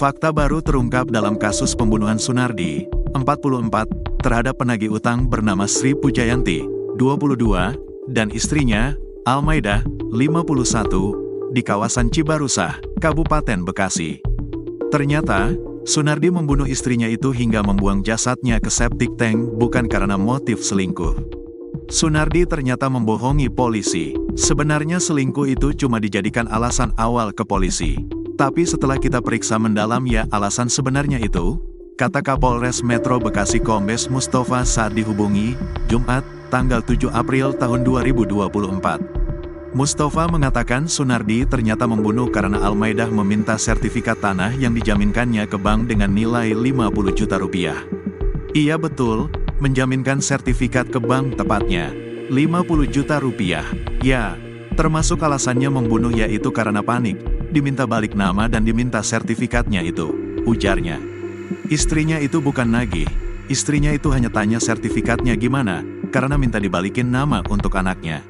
Fakta baru terungkap dalam kasus pembunuhan Sunardi, 44, terhadap penagih utang bernama Sri Pujayanti, 22, dan istrinya, Almaidah, 51, di kawasan Cibarusah, Kabupaten Bekasi. Ternyata, Sunardi membunuh istrinya itu hingga membuang jasadnya ke septic tank bukan karena motif selingkuh. Sunardi ternyata membohongi polisi. Sebenarnya selingkuh itu cuma dijadikan alasan awal ke polisi. Tapi setelah kita periksa mendalam ya alasan sebenarnya itu, kata Kapolres Metro Bekasi Kombes Mustafa saat dihubungi, Jumat, tanggal 7 April tahun 2024. Mustafa mengatakan Sunardi ternyata membunuh karena Almaidah meminta sertifikat tanah yang dijaminkannya ke bank dengan nilai 50 juta rupiah. Iya betul, menjaminkan sertifikat ke bank tepatnya, 50 juta rupiah. Ya, termasuk alasannya membunuh yaitu karena panik, diminta balik nama dan diminta sertifikatnya itu, ujarnya. Istrinya itu bukan nagih, istrinya itu hanya tanya sertifikatnya gimana, karena minta dibalikin nama untuk anaknya.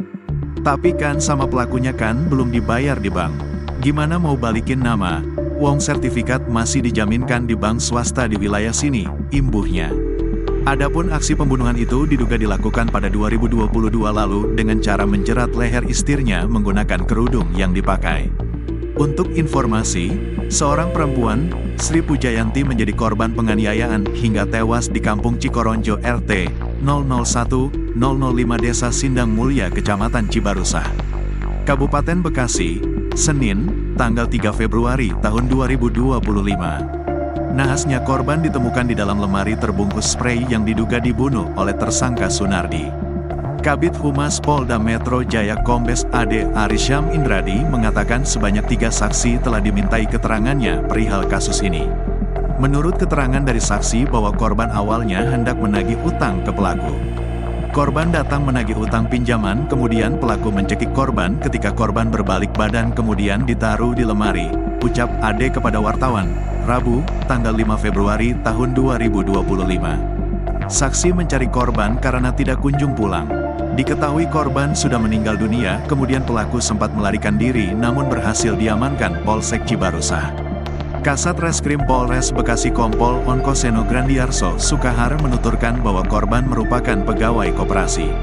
Tapi kan sama pelakunya kan belum dibayar di bank. Gimana mau balikin nama? Wong sertifikat masih dijaminkan di bank swasta di wilayah sini, imbuhnya. Adapun aksi pembunuhan itu diduga dilakukan pada 2022 lalu dengan cara menjerat leher istrinya menggunakan kerudung yang dipakai. Untuk informasi, seorang perempuan, Sri Pujayanti menjadi korban penganiayaan hingga tewas di Kampung Cikoronjo RT 001-005 Desa Sindang Mulya Kecamatan Cibarusah, Kabupaten Bekasi, Senin, tanggal 3 Februari tahun 2025. Nahasnya korban ditemukan di dalam lemari terbungkus spray yang diduga dibunuh oleh tersangka Sunardi. Kabid Humas Polda Metro Jaya Kombes AD Arisyam Indradi mengatakan sebanyak 3 saksi telah dimintai keterangannya perihal kasus ini. Menurut keterangan dari saksi bahwa korban awalnya hendak menagih utang ke pelaku. Korban datang menagih utang pinjaman kemudian pelaku mencekik korban ketika korban berbalik badan kemudian ditaruh di lemari, ucap AD kepada wartawan, Rabu, tanggal 5 Februari tahun 2025. Saksi mencari korban karena tidak kunjung pulang. Diketahui korban sudah meninggal dunia, kemudian pelaku sempat melarikan diri namun berhasil diamankan Polsek Cibarusah. Kasat Reskrim Polres Bekasi Kompol Onkoseno Grandiarso Sukahar menuturkan bahwa korban merupakan pegawai koperasi.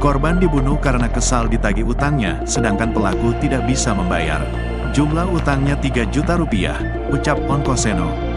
Korban dibunuh karena kesal ditagih utangnya, sedangkan pelaku tidak bisa membayar. Jumlah utangnya 3 juta rupiah, ucap Onkoseno.